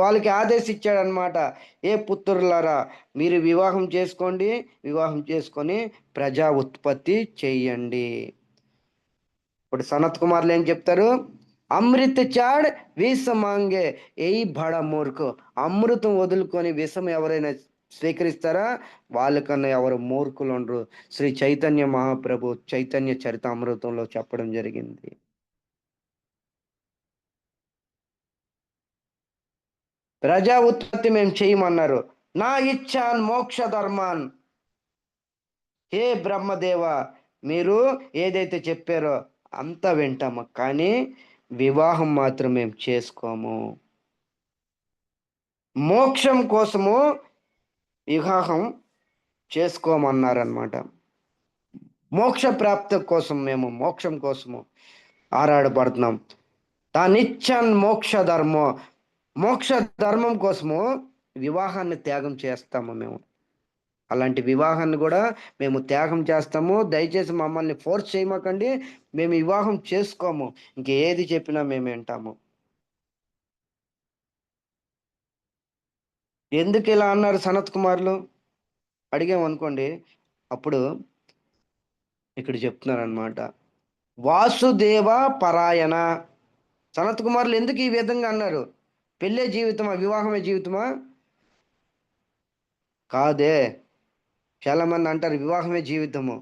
వాళ్ళకి ఆదేశించాడనమాట. ఏ పుత్రులారా, మీరు వివాహం చేసుకోండి, వివాహం చేసుకొని ప్రజా ఉత్పత్తి చెయ్యండి. ఇప్పుడు సనత్ కుమార్లు ఏం చెప్తారు? అమృత చాడ్ విష మాంగే ఎయి బడ మూర్ఖు. అమృతం వదులుకొని విషం ఎవరైనా స్వీకరిస్తారా? వాళ్ళకన్నా ఎవరు మూర్ఖులు ఉండరు. శ్రీ చైతన్య మహాప్రభు చైతన్య చరితామృతంలో చెప్పడం జరిగింది. ప్రజా ఉత్పత్తి మేము చేయమన్నారు. నా ఇచ్చాన్ మోక్ష ధర్మాన్. హే బ్రహ్మదేవ, మీరు ఏదైతే చెప్పారో అంతా వింటాము, కానీ వివాహం మాత్రం మేము చేసుకోము. మోక్షం కోసము వివాహం చేసుకోమన్నారనమాట. మోక్ష ప్రాప్తి కోసం మేము మోక్షం కోసము ఆరాడపడుతున్నాం. తానిచ్చాన్ మోక్ష ధర్మం. మోక్ష ధర్మం కోసము వివాహాన్ని త్యాగం చేస్తాము మేము. అలాంటి వివాహాన్ని కూడా మేము త్యాగం చేస్తాము. దయచేసి మమ్మల్ని ఫోర్స్ చేయమాకండి. మేము వివాహం చేసుకోము. ఇంకేది చెప్పినా మేము వింటాము. ఎందుకు ఇలా అన్నారు సనత్ కుమార్లు అడిగామనుకోండి, అప్పుడు ఇక్కడ చెప్తున్నారనమాట, వాసుదేవ పరాయణ. సనత్ కుమార్లు ఎందుకు ఈ విధంగా అన్నారు? పెళ్ళే జీవితమా, వివాహమే జీవితమా? కాదే. చాలా మంది అంటారు వివాహమే జీవితము.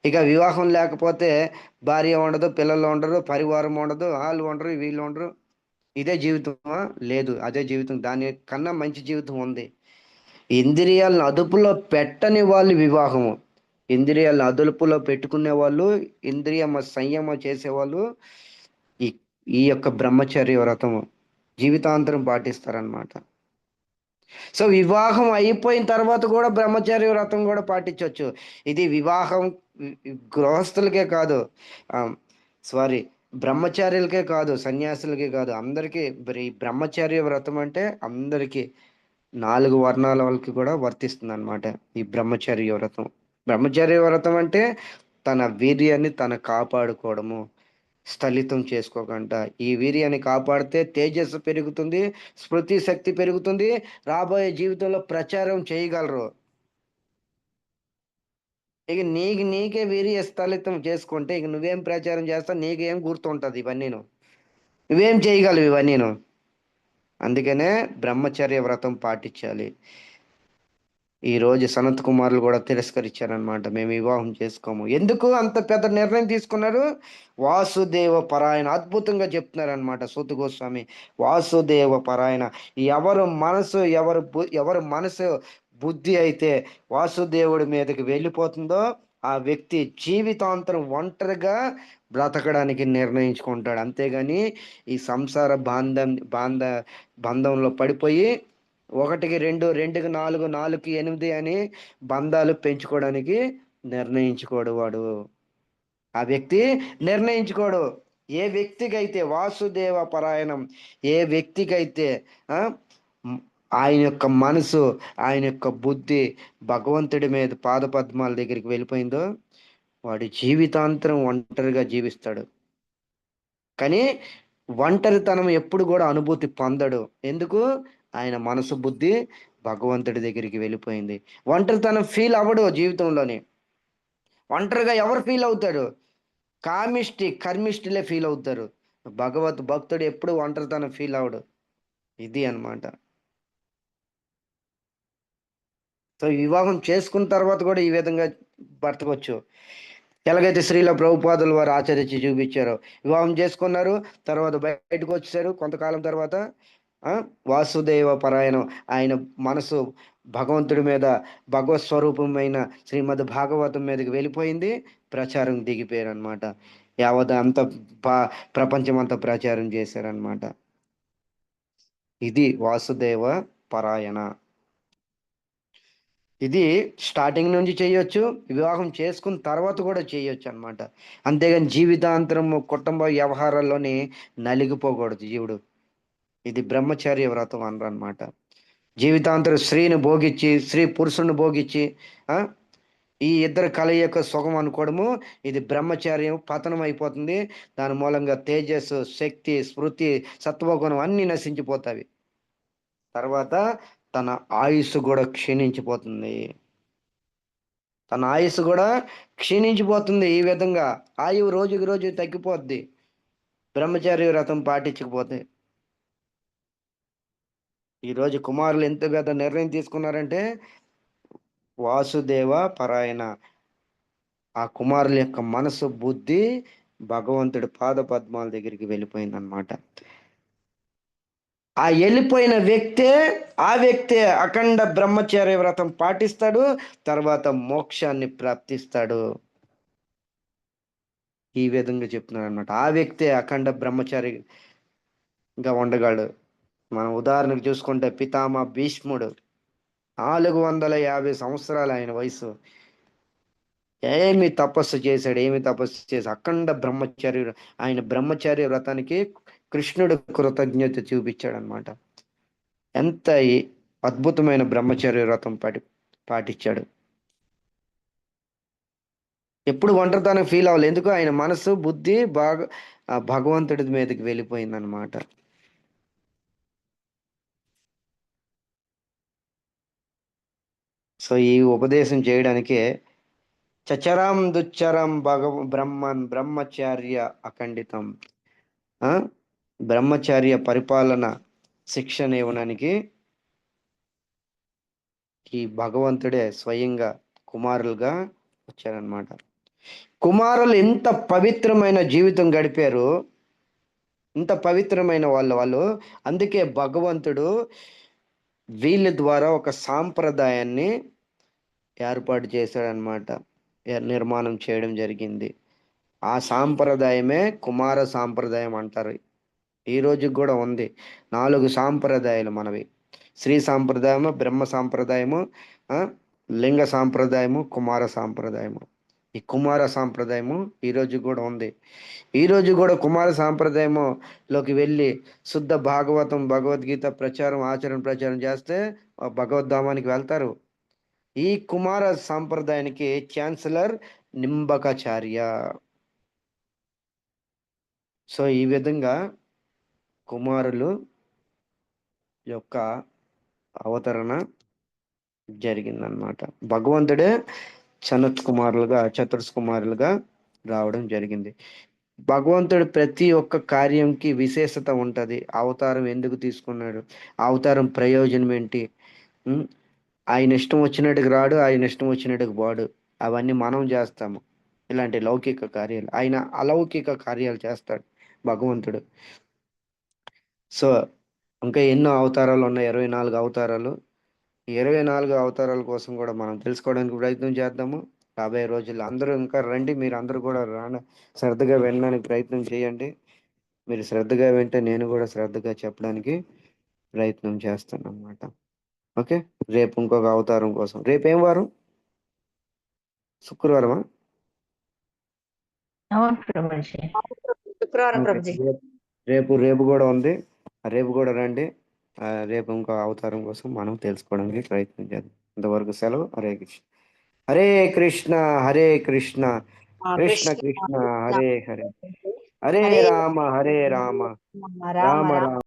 ఇక వివాహం లేకపోతే భార్య ఉండదు, పిల్లలు ఉండరు, పరివారం ఉండదు, వాళ్ళు ఉండరు, వీళ్ళు ఉండరు. ఇదే జీవితమా? లేదు, అదే జీవితం. దాని కన్నా మంచి జీవితం ఉంది. ఇంద్రియాలను అదుపులో పెట్టని వాళ్ళు వివాహము. ఇంద్రియాలను అదుపులో పెట్టుకునే వాళ్ళు, ఇంద్రియ సంయమ చేసేవాళ్ళు ఈ ఈ యొక్క బ్రహ్మచర్య వ్రతము జీవితాంతరం పాటిస్తారనమాట. సో వివాహం అయిపోయిన తర్వాత కూడా బ్రహ్మచర్య వ్రతం కూడా పాటించవచ్చు. ఇది వివాహం గృహస్థులకే కాదు, సారీ, బ్రహ్మచార్యులకే కాదు, సన్యాసులకే కాదు, అందరికీ. ఈ బ్రహ్మచర్య వ్రతం అంటే అందరికీ, 4 వర్ణాల వాళ్ళకి కూడా వర్తిస్తుంది అనమాట ఈ బ్రహ్మచర్య వ్రతం. బ్రహ్మచర్య వ్రతం అంటే తన వీర్యాన్ని తన కాపాడుకోవడము, స్థలితం చేసుకోకుండా. ఈ వీర్యాన్ని కాపాడితే తేజస్సు పెరుగుతుంది, స్మృతి శక్తి పెరుగుతుంది, రాబోయే జీవితంలో ప్రచారం చేయగలరు. ఇక నీకే వీర్య స్థలితం చేసుకుంటే ఇక నువ్వేం ప్రచారం చేస్తావు? నీకేం గుర్తుంటుంది ఇవన్నీ? నువ్వేం చేయగలవు ఇవన్నీ? అందుకనే బ్రహ్మచర్య వ్రతం పాటించాలి. ఈరోజు సనత్ కుమార్లు కూడా తిరస్కరించారనమాట. మేము వివాహం చేసుకోము. ఎందుకు అంత పెద్ద నిర్ణయం తీసుకున్నారు? వాసుదేవ పరాయణ. అద్భుతంగా చెప్తున్నారనమాట సూత గోస్వామి. వాసుదేవ పరాయణ. ఎవరు మనసు బుద్ధి అయితే వాసుదేవుడి మీదకి వెళ్ళిపోతుందో ఆ వ్యక్తి జీవితాంతరం ఒంటరిగా బ్రతకడానికి నిర్ణయించుకుంటాడు. అంతేగాని ఈ సంసార బంధంలో పడిపోయి 1కి 2, 2కి 4, 4కి 8 అని బంధాలు పెంచుకోవడానికి నిర్ణయించుకోడు వాడు. ఆ వ్యక్తి నిర్ణయించుకోడు. ఏ వ్యక్తికైతే వాసుదేవ పరాయణం, ఏ వ్యక్తికైతే ఆయన యొక్క మనసు, ఆయన యొక్క బుద్ధి భగవంతుడి మీద పాదపద్మాల దగ్గరికి వెళ్ళిపోయిందో వాడి జీవితాంతరం ఒంటరిగా జీవిస్తాడు. కానీ ఒంటరితనం ఎప్పుడు కూడా అనుభూతి పొందడు. ఎందుకు? ఆయన మనసు బుద్ధి భగవంతుడి దగ్గరికి వెళ్ళిపోయింది. ఒంటరితనం ఫీల్ అవ్వడు జీవితంలోని. ఒంటరిగా ఎవరు ఫీల్ అవుతారు? కర్మిష్టిలే ఫీల్ అవుతారు. భక్తుడు ఎప్పుడు ఒంటరితనం ఫీల్ అవ్వడు. ఇది అన్నమాట. సో వివాహం చేసుకున్న తర్వాత కూడా ఈ విధంగా బ్రతకొచ్చు. ఎలాగైతే శ్రీల ప్రభుపాదులు వారు ఆచరించి చూపించారో, వివాహం చేసుకున్నారు, తర్వాత బయటకు వచ్చేసారు. కొంతకాలం తర్వాత వాసుదేవ పరాయణం, ఆయన మనసు భగవంతుడి మీద, భగవత్ స్వరూపమైన శ్రీమద్ భాగవతం మీదకి వెళ్ళిపోయింది. ప్రచారం దిగిపోయారు అనమాట. యావత్ అంతా ప్రపంచం అంతా ప్రచారం చేశారనమాట. ఇది వాసుదేవ పరాయణ. ఇది స్టార్టింగ్ నుంచి చేయొచ్చు, వివాహం చేసుకున్న తర్వాత కూడా చేయొచ్చు అనమాట. అంతేగాని జీవితాంతరం కుటుంబ వ్యవహారాల్లోనే నలిగిపోకూడదు జీవుడు. ఇది బ్రహ్మచర్య వ్రతం అనమాట. జీవితాంతరం స్త్రీని భోగించి, స్త్రీ పురుషుని భోగించి ఈ ఇద్దరు కలయిక సుఖం అనుకోవడము, ఇది బ్రహ్మచర్యం పతనం అయిపోతుంది. దాని మూలంగా తేజస్సు, శక్తి, స్మృతి, సత్వగుణం అన్నీ నశించిపోతాయి. తర్వాత తన ఆయుస్సు కూడా క్షీణించిపోతుంది. తన ఆయుస్సు కూడా క్షీణించిపోతుంది. ఈ విధంగా ఆయువు రోజుకి రోజు తగ్గిపోద్ది బ్రహ్మచర్య వ్రతం పాటించకపోతే. ఈరోజు కుమారులు ఎంత పెద్ద నిర్ణయం తీసుకున్నారంటే వాసుదేవ పరాయణ. ఆ కుమారుల యొక్క మనసు, బుద్ధి భగవంతుడి పాద పద్మాల దగ్గరికి వెళ్ళిపోయిందనమాట. ఆ వెళ్ళిపోయిన ఆ వ్యక్తే అఖండ బ్రహ్మచర్య వ్రతం పాటిస్తాడు, తర్వాత మోక్షాన్ని ప్రాప్తిస్తాడు. ఈ విధంగా చెప్తున్నాడు అనమాట. ఆ వ్యక్తే అఖండ బ్రహ్మచారిగా ఉండగలడు. మనం ఉదాహరణకు చూసుకుంటే పితామహ భీష్ముడు 450 సంవత్సరాలు ఆయన వయసు. ఏమి తపస్సు చేసి అఖండ బ్రహ్మచర్య, ఆయన బ్రహ్మచర్య వ్రతానికి కృష్ణుడు కృతజ్ఞత చూపించాడు అనమాట. ఎంత అద్భుతమైన బ్రహ్మచర్య వ్రతం పాటించాడు. ఎప్పుడు ఒంటరితనం ఫీల్ అవ్వాలి. ఎందుకు? ఆయన మనసు, బుద్ధి బాగా భగవంతుడి మీదకి వెళ్ళిపోయిందనమాట. సో ఈ ఉపదేశం చేయడానికే చచరం దుచ్చరం బ్రహ్మచర్య అఖండితం, బ్రహ్మచర్య పరిపాలన శిక్షణ ఇవ్వడానికి ఈ భగవంతుడే స్వయంగా కుమారులుగా వచ్చారనమాట. కుమారులు ఎంత పవిత్రమైన జీవితం గడిపారు, ఇంత పవిత్రమైన వాళ్ళు. అందుకే భగవంతుడు వీళ్ళ ద్వారా ఒక సాంప్రదాయాన్ని ఏర్పాటు చేశాడనమాట, నిర్మాణం చేయడం జరిగింది. ఆ సాంప్రదాయమే కుమార సాంప్రదాయం అంటారు. ఈ రోజుకి కూడా ఉంది. 4 సాంప్రదాయాలు మనవి: శ్రీ సాంప్రదాయము, బ్రహ్మ సాంప్రదాయము, లింగ సాంప్రదాయము, కుమార సాంప్రదాయము. ఈ కుమార సాంప్రదాయము ఈ రోజు కూడా ఉంది. ఈ రోజు కూడా కుమార సాంప్రదాయములోకి వెళ్ళి శుద్ధ భాగవతం, భగవద్గీత ఆచరణ చేస్తే భగవద్ధామానికి వెళ్తారు. ఈ కుమార సాంప్రదాయానికి ఛాన్సలర్ నింబకాచార్య. సో ఈ విధంగా కుమారులు యొక్క అవతరణ జరిగిందనమాట. భగవంతుడే చతుర్స్కుమారులుగా రావడం జరిగింది. భగవంతుడు ప్రతి ఒక్క కార్యంకి విశేషత ఉంటుంది. అవతారం ఎందుకు తీసుకున్నాడు, అవతారం ప్రయోజనం ఏంటి, ఆయన ఇష్టం వచ్చినట్టుగా రాడు, ఆయన ఇష్టం వచ్చినట్టుగా పోడు. అవన్నీ మనం చేస్తాము, ఇలాంటి లౌకిక కార్యాలు. ఆయన అలౌకిక కార్యాలు చేస్తాడు భగవంతుడు. సో ఇంకా ఎన్నో అవతారాలు ఉన్నాయి, 24 అవతారాలు. ఈ 24 అవతారాల కోసం కూడా మనం తెలుసుకోవడానికి ప్రయత్నం చేద్దాము రాబోయే రోజుల్లో. అందరూ ఇంకా రండి, మీరు అందరూ కూడా శ్రద్ధగా వినడానికి ప్రయత్నం చేయండి. మీరు శ్రద్ధగా వింటే నేను కూడా శ్రద్ధగా చెప్పడానికి ప్రయత్నం చేస్తాను అన్నమాట. ఓకే, రేపు ఇంకొక అవతారం కోసం. రేపేం వారం? శుక్రవారమా? శుక్రవారం ప్రభుజీ. రేపు కూడా ఉంది. రేపు కూడా రండి. రేపు ఇంకో అవతారం కోసం మనం తెలుసుకోవడానికి ప్రయత్నం చేద్దాం. ఇంతవరకు సెలవు. హరే కృష్ణ. హరే కృష్ణ హరే కృష్ణ కృష్ణ కృష్ణ హరే హరే, హరే రామ రామ రామ